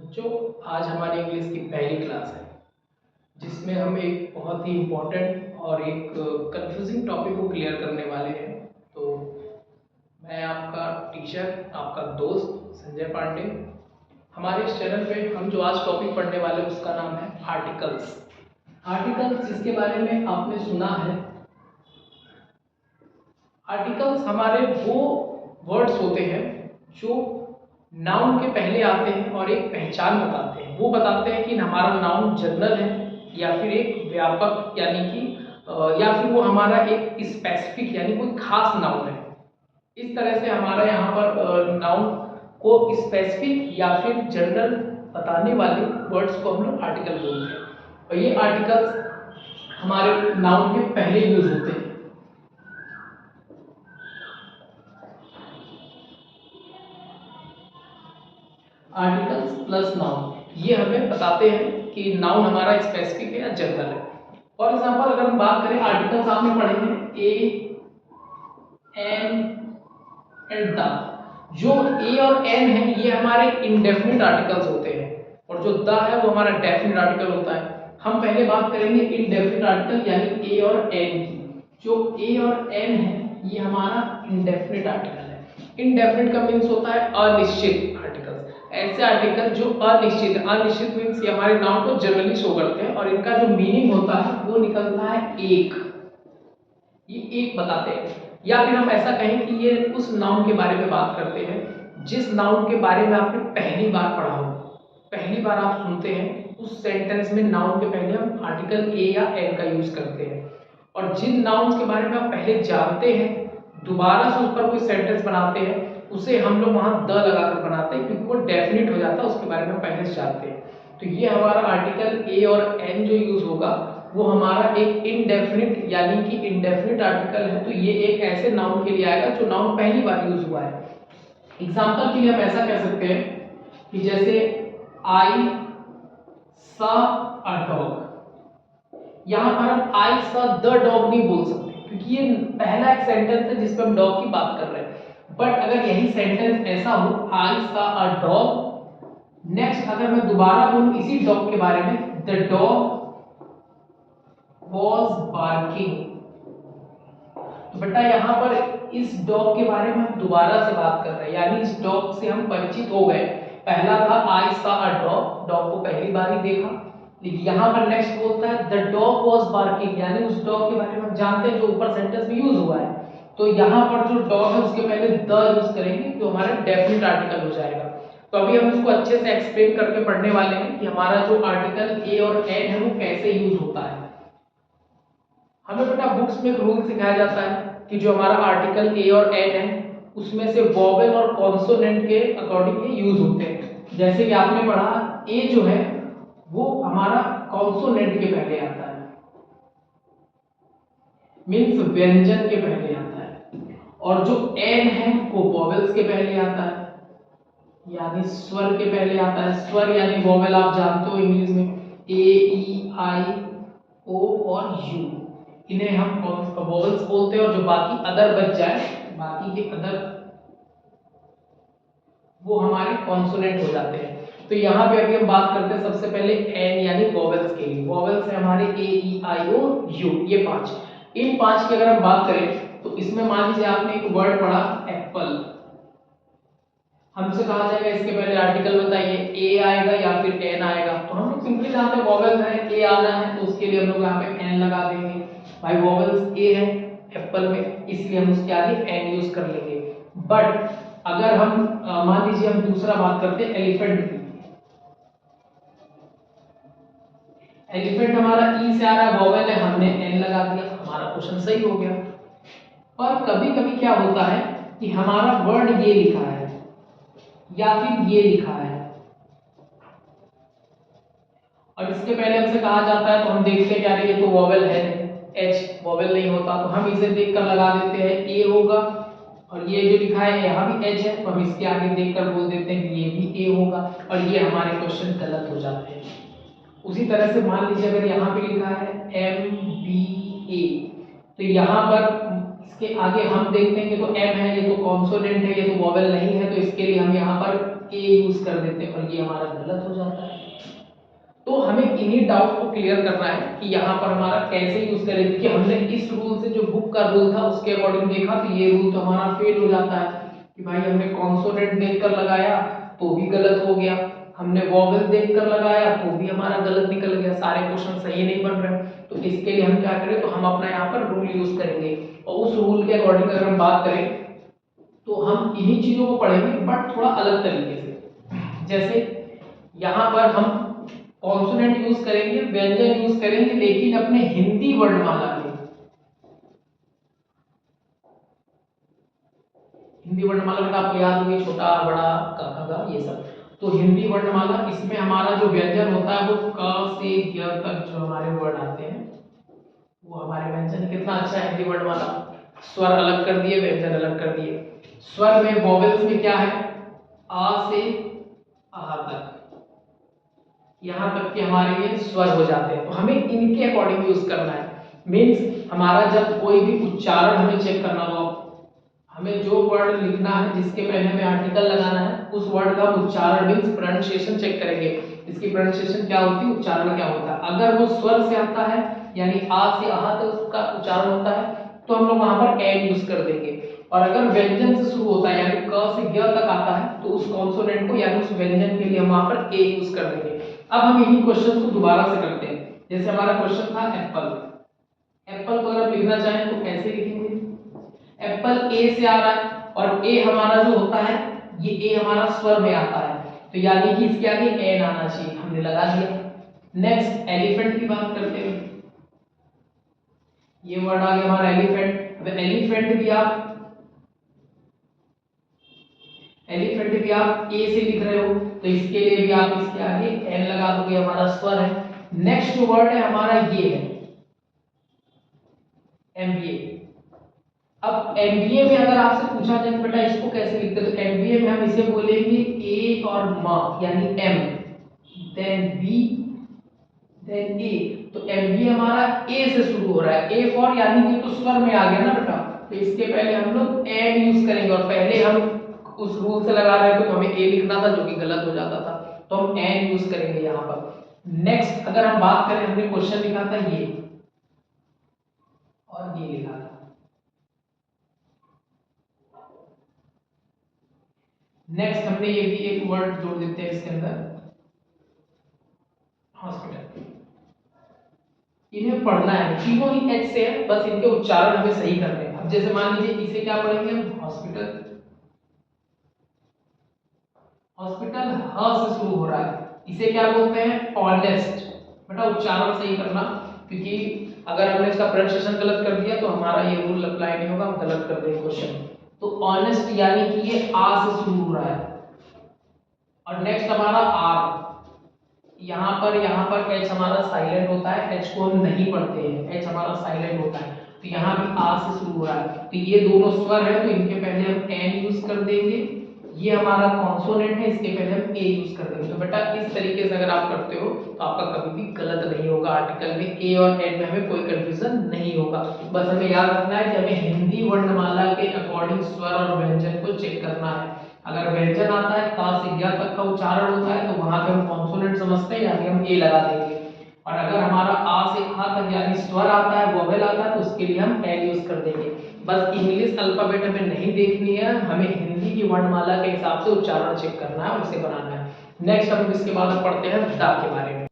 बच्चों, आज हमारी इंग्लिश की पहली क्लास है जिसमें हम एक बहुत ही इम्पोर्टेंट और एक कंफ्यूजिंग टॉपिक को क्लियर करने वाले हैं। तो मैं आपका टीचर, आपका दोस्त संजय पांडे। हमारे इस चैनल पे हम जो आज टॉपिक पढ़ने वाले हैं उसका नाम है आर्टिकल्स। आर्टिकल्स जिसके बारे में आपने सुना है, आर्टिकल्स हमारे वो वर्ड्स होते हैं जो नाउन के पहले आते हैं और एक पहचान बताते हैं। वो बताते हैं कि हमारा नाउन जनरल है या फिर एक व्यापक, यानी कि या फिर वो हमारा एक स्पेसिफिक यानी कोई खास नाउन है। इस तरह से हमारा यहाँ पर नाउन को स्पेसिफिक या फिर जनरल बताने वाले वर्ड्स को हम लोग आर्टिकल बोलते हैं। और ये आर्टिकल्स हमारे नाउन के पहले यूज होते हैं। आर्टिकल्स प्लस नाउन ये हमें बताते हैं कि नाउन हमारा स्पेसिफिक है या जनरल है। फॉर एग्जांपल अगर हम बात करें, आर्टिकल्स आपने पढ़े हैं ए, एन एंड द। जो ए और एन है ये हमारे इंडेफिनिट आर्टिकल्स होते हैं और जो द है वो हमारा डेफिनिट आर्टिकल होता है। हम पहले बात करेंगे इंडेफिनिट आर्टिकल यानी ए और एन की। जो ए और एन है ये हमारा इंडेफिनिट आर्टिकल है। इंडेफिनिट का मीन्स होता है अनिश्चित आर्टिकल्स। ऐसे आर्टिकल जो अनिश्चित है, अनिश्चित मीन्स ये हमारे नाउन को जनरली शो करते हैं और इनका जो मीनिंग होता है वो निकलता है एक। ये एक बताते हैं। या फिर हम ऐसा कहें कि ये उस नाउन के बारे में बात करते हैं जिस नाउन के बारे में आपने पहली बार पढ़ा हो, पहली बार आप सुनते हैं, उस सेंटेंस में नाउन के पहले हम आर्टिकल ए या एन का यूज करते हैं। और जिन नाउन्स के बारे में आप पहले जानते हैं, दोबारा से उस पर कोई सेंटेंस बनाते हैं, उसे हम लोग वहां द लगाकर बनाते हैं क्योंकि वो डेफिनिट हो जाता है, उसके बारे में हम पहले से जानते हैं। तो ये हमारा आर्टिकल ए और एन जो यूज होगा वो हमारा एक इनडेफिनिट यानी कि इंडेफिनिट आर्टिकल है। तो ये एक ऐसे नाउन के लिए आएगा जो नाउन पहली बार यूज हुआ है। एग्जांपल के लिए हम ऐसा कह सकते हैं कि जैसे आई सा अ डॉग। यहां पर हम आई सा द डॉग नहीं बोल सकते क्योंकि ये पहला एक सेंटेंस है जिसपे हम डॉग की बात कर रहे हैं। बट अगर यही सेंटेंस ऐसा हो, आई सा अ डॉग, नेक्स्ट अगर मैं दोबारा बोलूं इसी डॉग के बारे में, द डॉग was barking, तो बेटा यहाँ पर इस डॉग के बारे में हम दोबारा से बात कर रहे हैं, यानी इस डॉग से हम परिचित हो गए। पहला था आई सा अ डॉग, डॉग को पहली बार ही देखा, लेकिन यहाँ पर नेक्स्ट बोलता है द डॉग वाज बार्किंग, यानी उस डॉग के बारे में हम जानते हैं जो ऊपर सेंटेंस में यूज हुआ है। तो यहाँ पर जो डॉग है उसके पहले द यूज करेंगे जो हमारा डेफिनेट आर्टिकल हो जाएगा। तो अभी हम इसको अच्छे से एक्सप्लेन करके पढ़ने वाले हैं कि हमारा जो आर्टिकल ए और एन है वो कैसे यूज होता है। हमें बेटा बुक्स में एक रूल सिखाया जाता है कि जो हमारा आर्टिकल ए और एन है उसमें से वोवेल और कॉन्सोनेंट के अकॉर्डिंग ये यूज होते हैं। जैसे कि आपने पढ़ा, ए जो है वो हमारा कॉन्सोनेंट के पहले आता है, मीन्स व्यंजन के पहले आता है, और जो एन है वो वोवेल्स के पहले आता है, यानी स्वर के पहले आता है। स्वर यानी वोवेल आप जानते हो इंग्लिश में ए, ई, आई, ओ और यू, इन्हें हम वोवेल्स बोलते हैं। और जो बाकी अदर बच जाए, बाकी के अदर वो हमारे कॉन्सोनेंट हो जाते हैं। तो यहाँ पे अभी हम बात करते हैं सबसे पहले एन यानी वोवेल्स के लिए। वोवेल्स है हमारे ए, ई, आई, ओ, यू, ये पांच। इन पांच की अगर हम बात करें तो इसमें मान लीजिए आपने एक वर्ड पढ़ा एप्पल, हमसे कहा जाएगा इसके पहले आर्टिकल बताइए, ए आएगा या फिर एन आएगा। तो हम लोग सिंपली जानते हैं वोवेल्स है, ए आना है तो उसके लिए हम लोग यहाँ पे एन लगा देंगे। भाई वोवेल्स ए है एप्पल में, इसलिए हम उसके आगे एन यूज कर लेंगे। बट अगर हम मान लीजिए हम दूसरा बात करते हैं एलिफेंट की। एलिफेंट हमारा ई से आ रहा है, वोवेल है, हमने एन लगा दिया, हमारा क्वेश्चन सही हो गया। पर कभी कभी क्या होता है कि हमारा वर्ड ये लिखा है या फिर ये लिखा है और इसके पहले हमसे कहा जाता है तो हम देखते हैं यार ये तो वोवेल है, एच वोवेल नहीं होता, तो हम इसे देखकर लगा देते हैं ए होगा। और ये जो लिखा है यहाँ भी एच है तो हम इसके आगे देखकर बोल देते हैं कि ये भी ए होगा, और ये हमारे क्वेश्चन गलत हो जाते हैं। उसी तरह से मान लीजिए अगर यहाँ पे लिखा है एम बी ए, तो यहाँ पर इसके आगे हम देखते हैं कि तो एम है, ये तो कॉन्सोनेंट है, ये तो वोवेल नहीं है, तो इसके लिए हम यहाँ पर ए यूज कर देते हैं और ये हमारा गलत हो जाता है। तो हमें इन्हीं डाउट को क्लियर करना है कि यहाँ पर हमारा कैसे यूज करें, क्योंकि हमने इस रूल से जो बुक का रूल था उसके अकॉर्डिंग देखा तो ये रूल तो हमारा फेल हो जाता है कि भाई हमने कॉन्सोनेंट देखकर लगाया तो भी गलत हो गया, हमने वॉवेल देखकर लगाया तो भी हमारा गलत निकल गया, सारे क्वेश्चन सही नहीं बन रहे। तो इसके लिए हम क्या करें, तो हम अपना यहाँ पर रूल यूज करेंगे और उस रूल के अकॉर्डिंग अगर हम बात करें तो हम इन्हीं चीजों को पढ़ेंगे बट थोड़ा अलग तरीके से। जैसे यहाँ पर हम कॉन्सोनेंट यूज करेंगे, व्यंजन यूज करेंगे, लेकिन अपने हिंदी वर्णमाला में, हिंदी वर्णमाला में आपको याद होगी छोटा बड़ा क ख ग ये सब, तो हिंदी वर्णमाला इसमें हमारा जो व्यंजन होता है वो क से य तक जो हमारे वर्ड आते हैं वो हमारे व्यंजन। कितना अच्छा है हिंदी वर्णमाला, स्वर अलग कर दिए, व्यंजन अलग कर दिए। स्वर में वॉवेल्स में क्या है, आ से आहा तक, यहाँ तक के हमारे ये स्वर हो जाते हैं, तो हमें इनके अकॉर्डिंग यूज करना है। मीन्स हमारा जब कोई भी उच्चारण हमें चेक करना हो, हमें जो वर्ड लिखना है जिसके पहले हमें आर्टिकल लगाना है उस वर्ड का उच्चारण मीन्स प्रोनाउंसिएशन चेक करेंगे, इसकी प्रोनाउंसिएशन क्या होती है, उच्चारण क्या होता है। अगर वो स्वर से आता है यानी आ से आहा तक उसका उच्चारण होता है तो हम लोग वहां पर एन यूज कर देंगे, और अगर व्यंजन से शुरू होता है यानी क से य तक आता है तो उस कॉन्सोनेंट को यानी उस व्यंजन के लिए हम वहां पर ए यूज कर देंगे। अब हम इन्हीं क्वेश्चन को दोबारा से करते हैं। जैसे हमारा क्वेश्चन था एप्पल, एप्पल को अगर आप लिखना चाहें तो कैसे लिखेंगे, एप्पल ए से आ रहा है और ए हमारा जो होता है ये ए हमारा स्वर में आता है तो यानी कि इसके आगे एन आना चाहिए, हमने लगा दिया। नेक्स्ट एलिफेंट की बात करते हैं, ये वर्ड आ गया हमारा एलिफेंट। अब एलिफेंट भी आप ए से लिख रहे हो तो इसके लिए भी आप इसके आगे एन लगा दोगे, हमारा स्वर है। नेक्स्ट जो वर्ड है हमारा ये है एमबीए। अब एमबीए में अगर आपसे पूछा जाए बेटा इसको कैसे लिखते हैं तो एमबीए में हम इसे बोलेंगे ए और म यानी एम देन बी देन ए, तो एमबीए हमारा ए से शुरू हो रहा है, ए फॉर यानी कि तो स्वर में आ गया ना बेटा, तो इसके पहले हम लोग एन यूज करेंगे और पहले हम उस रूल से लगा रहे थे तो हमें ए लिखना था जो कि गलत हो जाता था, तो हम एन यूज करेंगे यहाँ पर। नेक्स्ट अगर हम बात करें, हमने क्वेश्चन लिखा था ये और ये लिखा था, नेक्स्ट हमने ये भी एक वर्ड जोड़ देते हैं इसके अंदर हॉस्पिटल। इन्हें पढ़ना है, तीनों ही एच से है, बस इनके उच्चारण हमें सही करने हैं। अब जैसे मान लीजिए इसे क्या पढ़ेंगे हम, हॉस्पिटल, हॉस्पिटल ह से शुरू हो रहा है, इसे क्या बोलते हैं, ऑनेस्ट। बेटा उच्चारण सही करना, क्योंकि अगर हमने इसका प्रोनाउंसिएशन गलत कर दिया तो हमारा ये रूल अप्लाई नहीं होगा, हम गलत कर देंगे क्वेश्चन। तो ऑनेस्ट यानी कि ये आ से शुरू हो रहा है। और नेक्स्ट हमारा आर, यहाँ पर एच हमारा साइलेंट होता है, एच को हम नहीं पढ़ते हैं, एच हमारा साइलेंट होता है, तो यहाँ भी आ से शुरू हो रहा है, तो ये दोनों स्वर है तो इनके पहले हम एन यूज कर देंगे। ये हमारा कॉन्सोनेंट है, इसके पहले हम ए यूज कर देंगे। तो बेटा इस तरीके से अगर आप करते हो तो आपका कभी भी गलत नहीं होगा, आर्टिकल में ए और एन में हमें कोई कंफ्यूजन नहीं होगा। बस हमें याद रखना है कि हमें हिंदी वर्णमाला के अकॉर्डिंग स्वर और व्यंजन को चेक करना है। अगर व्यंजन आता है का से य तक का उच्चारण होता है तो वहां पे हम कॉन्सोनेंट समझते हैं यानी हम ए लगा देंगे, और अगर हमारा आ से आ तक यानी स्वर आता है, वोवेल आता है, तो उसके लिए हम एन यूज कर देंगे। बस इंग्लिश अल्फाबेट हमें नहीं देखनी है, हमें हिंदी की वर्णमाला के हिसाब से उच्चारण चेक करना है और उसे बनाना है। नेक्स्ट हम इसके बाद पढ़ते हैं द के बारे में।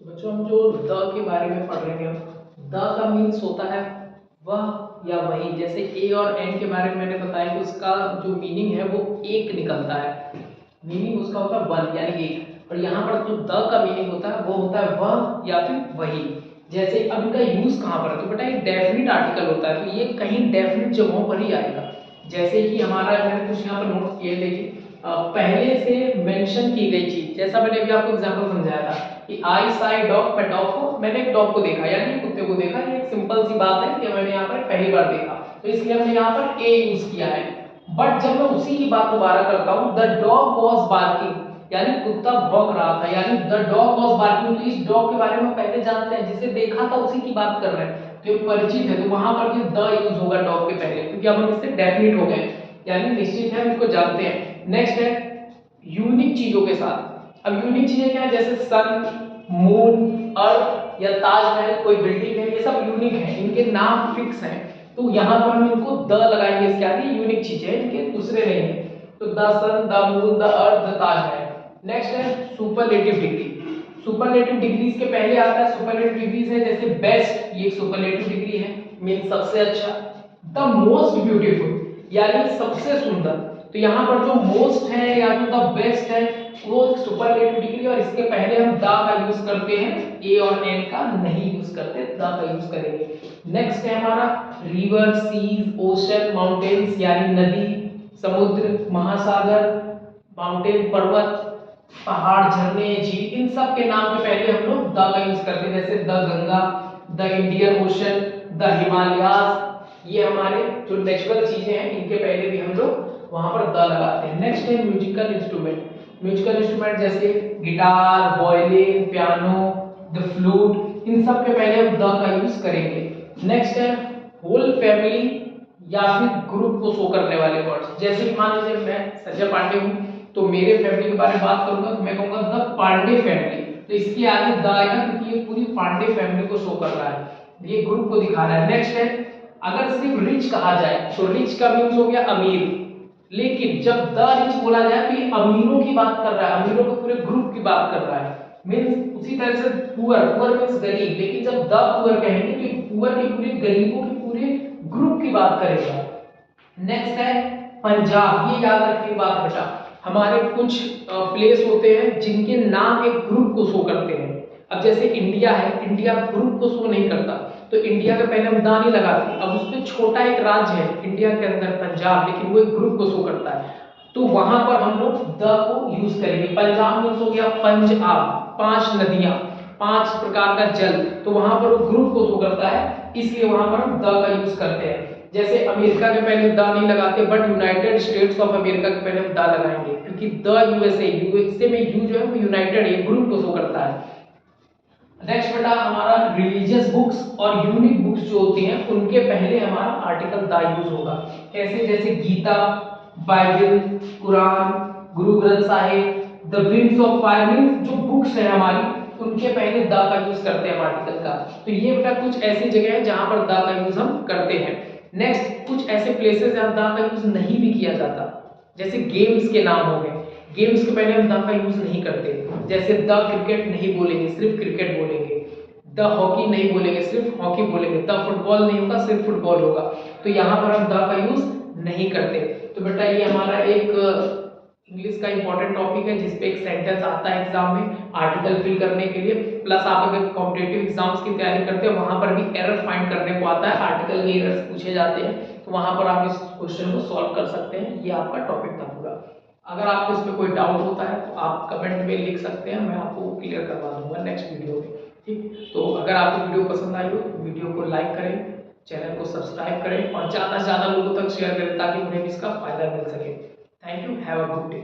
तो बच्चों हम जो द के बारे में पढ़ रहे हैं, द का मीन्स होता है वह या वही। जैसे ए और एन के बारे में मैंने बताया कि उसका जो मीनिंग है वो एक निकलता है, मीनिंग उसका होता है वन यानी एक, और यहाँ पर जो द का मीनिंग होता है वो होता है वह या फिर वही। जैसे अब इनका यूज कहाँ पर है, तो बेटा ये डेफिनिट आर्टिकल होता है, तो ये कहीं डेफिनिट जगहों पर ही आएगा। जैसे कि हमारा मैंने कुछ यहाँ पर नोट किए, देखिए पहले से मेंशन की गई चीज, जैसा मैंने अभी आपको एग्जांपल समझाया था कि आई साई डॉग, मैं डॉग को, मैंने एक डॉग को देखा यानी कुत्ते को देखा, ये एक सिंपल सी बात है कि मैंने यहाँ पर पहली बार देखा, तो इसलिए हमने यहाँ पर ए यूज किया है। बट जब मैं उसी की बात दोबारा करता हूँ, द डॉग वॉज बार्किंग यानी कुत्ता भौंक रहा था, यानी द डॉग वॉज बार्किंग, तो इस डॉग के बारे में पहले जानते हैं, जिसे देखा था उसी की बात कर रहे हैं, तो ये परिचित है, तो वहां पर ये द यूज होगा डॉग के पहले, क्योंकि अब हम इससे डेफिनेट हो गए यानी निश्चित है, हम इसको जानते हैं। नेक्स्ट है यूनिक चीजों के साथ। अब यूनिक चीजें क्या है, जैसे सन, मून, अर्थ या ताजमहल कोई बिल्डिंग है, ये सब यूनिक है, इनके नाम फिक्स हैं, तो यहाँ पर हम इनको द लगाएंगे, इसके आगे यूनिक चीजें हैं, इनके दूसरे नहीं है, तो the sun, the moon, the earth, the Taj Mahal. Next है सुपरलेटिव डिग्री। सुपरलेटिव डिग्रीज के पहले आता है सुपरलेटिव डिग्रीज है, जैसे बेस्ट, ये सुपरलेटिव डिग्री है, मीन सबसे अच्छा। द मोस्ट ब्यूटीफुल यानी सबसे सुंदर, तो यहाँ पर जो मोस्ट है या तो द बेस्ट है वो सुपरलेटिव डिग्री, और इसके पहले हम द का यूज करते हैं, ए और एन का नहीं यूज करते, द का यूज करेंगे। नेक्स्ट है हमारा रिवर, सीज, ओशन, माउंटेन्स यानी नदी, समुद्र, महासागर, माउंटेन पर्वत, पहाड़, झरने, झील, इन सब के नाम के पहले हम लोग द का यूज करते हैं, जैसे the Ganga, the Indian ocean, the Himalayas, ये हमारे जो नेचुरल चीजें हैं इनके पहले भी हम लोग वहां पर द लगाते हैं। नेक्स्ट है म्यूजिकल इंस्ट्रूमेंट। म्यूजिकल इंस्ट्रूमेंट जैसे guitar, violin, piano, the flute, इन सब के पहले हम द का यूज करेंगे। नेक्स्ट है होल फैमिली या फिर ग्रुप को शो करने वाले वर्ड्स, जैसे मान लीजिए मैं संजय पांडे हूँ, तो मेरे फैमिली के बारे में बात करूंगा तो मैं कहूंगा द पांडे फैमिली, तो इसके आगे द आएगा क्योंकि ये पूरी पांडे फैमिली को शो कर रहा है, ये ग्रुप को दिखा रहा है। नेक्स्ट है अगर सिर्फ रिच कहा जाए तो रिच का मीन्स हो गया अमीर, लेकिन जब द रिच बोला जाए तो ये अमीरों की बात कर रहा है, अमीरों के पूरे ग्रुप की बात कर रहा है, मीन्स उसी तरह से पुअर, पुअर मीन्स गरीब, लेकिन जब द पुअर कहेंगे तो पुअर के पूरे गरीबों के पूरे ग्रुप की बात करेगा। नेक्स्ट है पंजाब, ये याद रखने की बात बेटा, हमारे कुछ प्लेस होते हैं जिनके नाम एक ग्रुप को शो करते हैं। अब जैसे इंडिया है, इंडिया ग्रुप को शो नहीं करता, तो इंडिया के पहले हम दा नहीं लगाते। अब उसमें छोटा एक राज्य है इंडिया के अंदर पंजाब, लेकिन वो एक ग्रुप को शो करता है, तो वहां पर हम लोग द को यूज करेंगे। पंजाब मीन्स हो गया पंजाब, 5 नदियां, 5 प्रकार का जल, तो वहां पर वो ग्रुप को शो करता है, इसलिए वहां पर हम द का यूज करते हैं। जैसे अमेरिका के पहले द नहीं लगाते, but United states of America के पहले हम द लगाएंगे, क्योंकि द यूएसए, यूएसए में यू जो है वो यूनाइटेड है, ग्रुप को शो करता है। नेक्स्ट बेटा हमारा रिलीजियस बुक्स और यूनिक बुक्स जो होती हैं उनके पहले हमारा आर्टिकल द यूज होगा। कैसे, जैसे Gita, Bible, Quran, Guru Granth Sahib, the wings of fire, means जो बुक्स है हमारी उनके पहले द का यूज करते हैं आर्टिकल का। तो ये बेटा कुछ ऐसी जगह है जहां पर द का यूज हम करते हैं। नेक्स्ट कुछ ऐसे प्लेसेस जहां द का यूज नहीं भी किया जाता, जैसे गेम्स के नाम हो गए, गेम्स के पहले हम द का यूज नहीं करते, जैसे द क्रिकेट नहीं बोलेंगे, सिर्फ क्रिकेट बोलेंगे, द हॉकी नहीं बोलेंगे, सिर्फ हॉकी बोलेंगे, द फुटबॉल नहीं होगा, सिर्फ फुटबॉल होगा, तो यहाँ पर हम द का यूज नहीं करते। तो बेटा ये हमारा एक इंग्लिश का इंपॉर्टेंट टॉपिक है जिसपे एक सेंटेंस आता है एग्जाम में आर्टिकल फिल करने के लिए, प्लस आप अगर कॉम्पिटिटिव एग्जाम्स की तैयारी करते हैं वहां पर भी एरर फाइंड करने को आता है, आर्टिकल के एरर्स पूछे जाते हैं, तो वहां पर आप इस क्वेश्चन को सॉल्व कर सकते हैं। ये आपका टॉपिक था पूरा। अगर आपको इसमें कोई डाउट होता है तो आप कमेंट में लिख सकते हैं, मैं आपको क्लियर करवा दूंगा नेक्स्ट वीडियो में। ठीक, तो अगर आपको वीडियो पसंद आई हो तो वीडियो को लाइक करें, चैनल को सब्सक्राइब करें और ज़्यादा से ज़्यादा लोगों तक शेयर करें ताकि उन्हें भी इसका फायदा मिल सके। Thank you, have a good day.